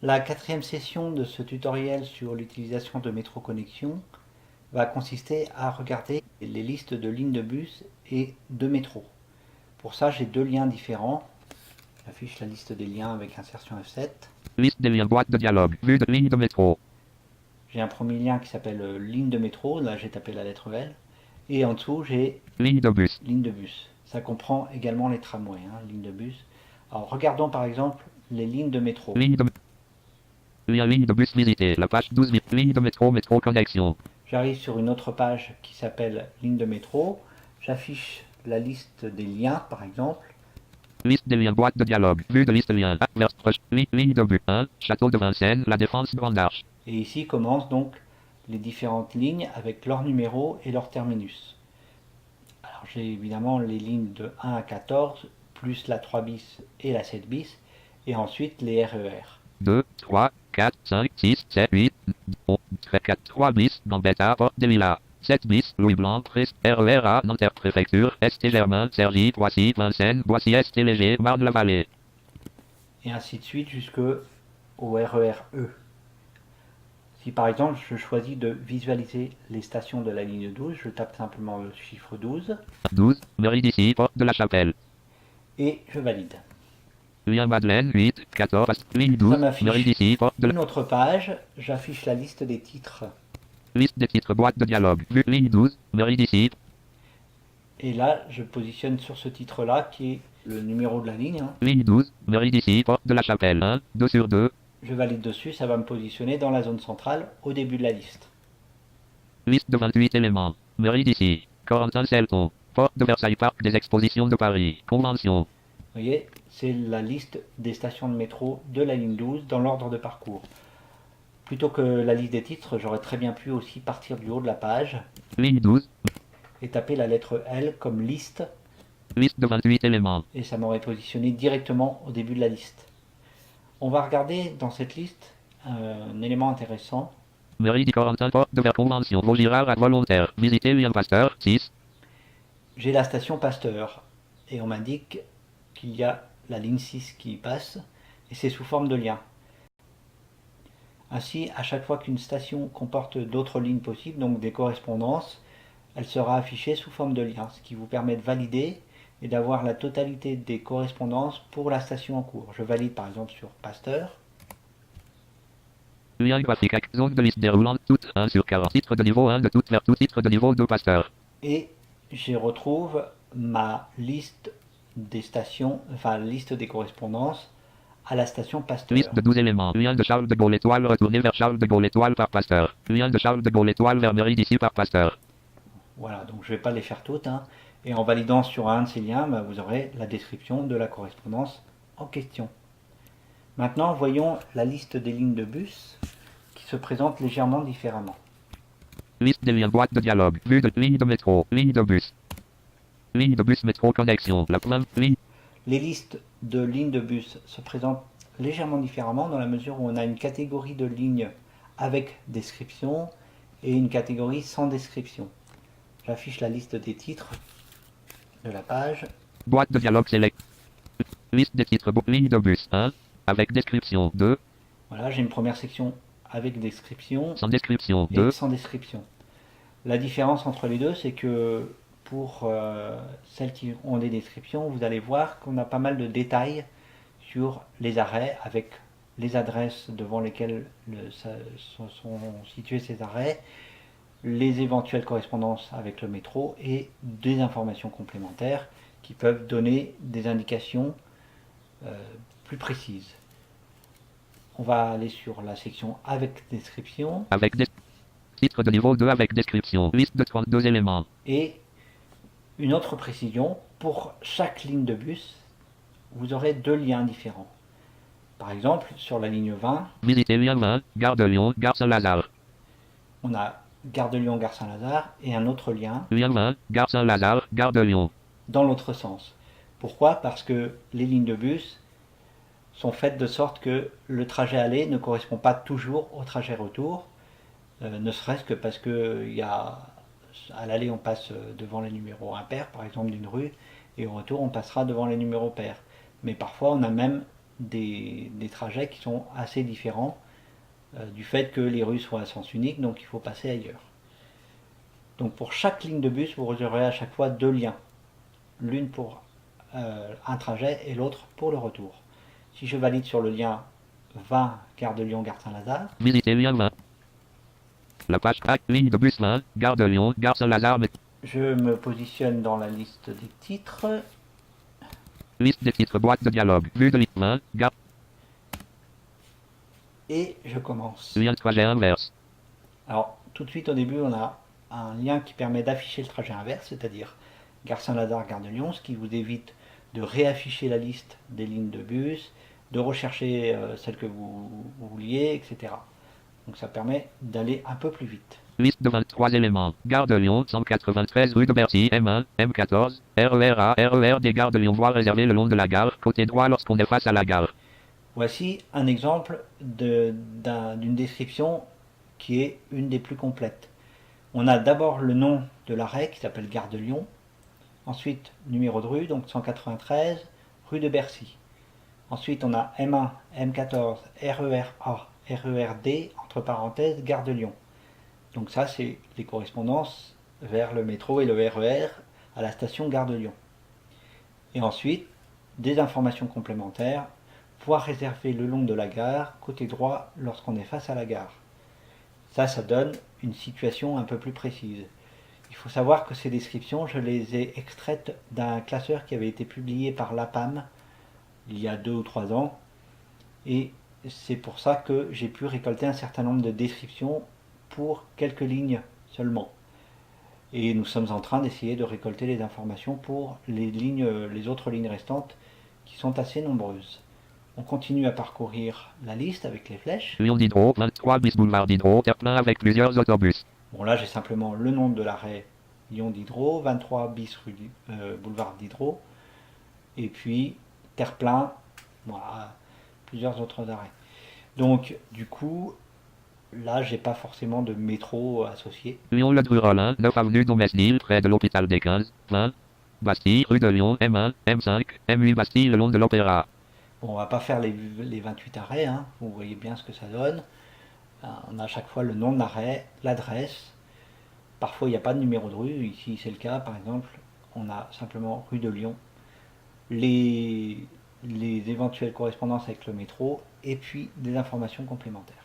La quatrième session de ce tutoriel sur l'utilisation de métro connexion va consister à regarder les listes de lignes de bus et de métro. Pour ça, j'ai deux liens différents. J'affiche la liste des liens avec insertion F7. Liste des liens, boîte de dialogue, vue de ligne de métro. J'ai un premier lien qui s'appelle ligne de métro, là j'ai tapé la lettre L. Et en dessous, j'ai Ligne de bus. ligne de bus. Ça comprend également les tramways, ligne de bus. Alors regardons par exemple les lignes de métro. Ligne de lien ligne de bus visité. La page 12. Ligne de métro, métro connexion. J'arrive sur une autre page qui s'appelle ligne de métro. J'affiche la liste des liens par exemple. Liste des liens, boîte de dialogue, vue de liste liens. Ligne de bus 1, Château de Vincennes, La Défense, Grande Arche. Et ici commencent donc les différentes lignes avec leur numéro et leur terminus. Alors j'ai évidemment les lignes de 1 à 14, plus la 3 bis et la 7 bis, et ensuite les RER. 2, 3, 4, 5, 6, 7, 8, 4, 3 bis, Gambetta, Porte des Lilas. 7 bis, Louis Blanc, Christ, RER A, Nanterre Préfecture, St Germain, Cergy, Poissy, Vincennes, Boissy, St Léger, Marne-la-Vallée. Et ainsi de suite jusqu'au RER E. Si par exemple je choisis de visualiser les stations de la ligne 12, je tape simplement le chiffre 12. 12, Mairie d'ici, Porte de la Chapelle. Et je valide. Lien Madeleine, 8, 14, ligne 12, Mairie d'ici, Porte de la... Une autre page, j'affiche la liste des titres. Liste des titres, boîte de dialogue, vue, ligne 12, Mairie d'ici. Et là, je positionne sur ce titre-là qui est le numéro de la ligne. Ligne 12, Mairie d'ici, Porte de la Chapelle, 1, 2 sur 2. Je valide dessus, ça va me positionner dans la zone centrale au début de la liste. Liste de 28 éléments. Mairie d'ici, Corentin-Selton, Porte de Versailles, Parc des Expositions de Paris, Convention. Vous voyez, c'est la liste des stations de métro de la ligne 12 dans l'ordre de parcours. Plutôt que la liste des titres, j'aurais très bien pu aussi partir du haut de la page. Ligne 12. Et taper la lettre L comme liste. Liste de 28 éléments. Et ça m'aurait positionné directement au début de la liste. On va regarder dans cette liste un élément intéressant. Mairie du Corentin, Porte de Vers, Convention, Vaugirard à volontaire. Visiter lien Pasteur, 6. J'ai la station Pasteur. Et on m'indique qu'il y a la ligne 6 qui passe. Et c'est sous forme de lien. Ainsi, à chaque fois qu'une station comporte d'autres lignes possibles, donc des correspondances, elle sera affichée sous forme de lien, ce qui vous permet de valider et d'avoir la totalité des correspondances pour la station en cours. Je valide par exemple sur Pasteur. Lien graphique, zone de liste déroulante, toute 1 sur 40, titre de niveau 1 de toute vers tout titre de niveau 2 Pasteur. Et j'y retrouve ma liste des stations, enfin liste des correspondances à la station Pasteur. Liste de 12 éléments. Lien de Charles de Gaulle étoile retourné vers Charles de Gaulle étoile par Pasteur. Lien de Charles de Gaulle étoile vers Mairie d'ici par Pasteur. Voilà, donc je ne vais pas les faire toutes. Et en validant sur un de ces liens, vous aurez la description de la correspondance en question. Maintenant, voyons la liste des lignes de bus qui se présente légèrement différemment. Liste des liens, boîte de dialogue, vue de ligne de métro, ligne de bus. Ligne de bus métro connexion, la première ligne. Les listes de lignes de bus se présentent légèrement différemment dans la mesure où on a une catégorie de lignes avec description et une catégorie sans description. J'affiche la liste des titres de la page. Boîte de dialogue select. Liste des titres, ligne de bus 1, avec description 2. Voilà, j'ai une première section avec description. Sans description 2. Et sans description. La différence entre les deux, c'est que pour celles qui ont des descriptions, vous allez voir qu'on a pas mal de détails sur les arrêts avec les adresses devant lesquelles sont situés ces arrêts, les éventuelles correspondances avec le métro et des informations complémentaires qui peuvent donner des indications plus précises. On va aller sur la section avec description. Avec titre de niveau 2 avec description. Liste de 32 éléments. Et une autre précision, pour chaque ligne de bus, vous aurez deux liens différents. Par exemple, sur la ligne 20, visiter lien 20, Gare de Lyon, Gare Saint-Lazare. On a Gare de Lyon, Gare Saint-Lazare et un autre lien. Lien 20, Gare Saint-Lazare, Gare de Lyon. Dans l'autre sens. Pourquoi? Parce que les lignes de bus sont faites de sorte que le trajet aller ne correspond pas toujours au trajet retour, ne serait-ce que parce que à l'aller on passe devant les numéros impairs par exemple d'une rue et au retour on passera devant les numéros pairs. Mais parfois on a même des trajets qui sont assez différents du fait que les rues soient à sens unique, donc il faut passer ailleurs. Donc pour chaque ligne de bus, vous aurez à chaque fois deux liens, l'une pour un trajet et l'autre pour le retour. Si je valide sur le lien 20 Gare de Lyon, Gare Saint-Lazare, Visiter lien 20. La page 4, ligne de bus 20, Gare de Lyon, Gare Saint-Lazare, je me positionne dans la liste des titres liste des titres, boîte de dialogue, vue de ligne 20, Gare, et je commence. lien de trajet inverse. Alors tout de suite au début on a un lien qui permet d'afficher le trajet inverse, c'est-à-dire Gare Saint-Lazare, Gare de Lyon, ce qui vous évite de réafficher la liste des lignes de bus, de rechercher celle que vous vouliez, etc. Donc ça permet d'aller un peu plus vite. Liste de 23 éléments. Gare de Lyon, 193 rue de Bercy, M1, M14, RER A, RER des gares de Lyon, voie réservée le long de la gare, côté droit lorsqu'on est face à la gare. Voici un exemple d'une description qui est une des plus complètes. On a d'abord le nom de l'arrêt qui s'appelle Gare de Lyon, ensuite numéro de rue, donc 193, rue de Bercy. Ensuite on a M1, M14, RER A, RER D, entre parenthèses, Gare de Lyon. Donc ça c'est les correspondances vers le métro et le RER à la station Gare de Lyon. Et ensuite, des informations complémentaires, voie réservée le long de la gare, côté droit lorsqu'on est face à la gare. Ça donne une situation un peu plus précise. Il faut savoir que ces descriptions, je les ai extraites d'un classeur qui avait été publié par l'APAM il y a 2 ou 3 ans. Et c'est pour ça que j'ai pu récolter un certain nombre de descriptions pour quelques lignes seulement. Et nous sommes en train d'essayer de récolter les informations pour les autres lignes restantes qui sont assez nombreuses. On continue à parcourir la liste avec les flèches. Lyon Diderot, 23 bis boulevard Diderot, terre-plein avec plusieurs autobus. Bon là j'ai simplement le nom de l'arrêt Lyon Diderot, 23 bis boulevard Diderot, et puis terre-plein, voilà, plusieurs autres arrêts. Donc du coup, là j'ai pas forcément de métro associé. Lyon Le Dru-Rollin, 9 avenue Domesnil, près de l'hôpital des 15, 20. Bastille, rue de Lyon, M1, M5, M8 Bastille, le long de l'Opéra. Bon, on va pas faire les 28 arrêts, hein. Vous voyez bien ce que ça donne. On a à chaque fois le nom de l'arrêt, l'adresse. Parfois il n'y a pas de numéro de rue, ici c'est le cas par exemple. On a simplement rue de Lyon. Les éventuelles correspondances avec le métro et puis des informations complémentaires.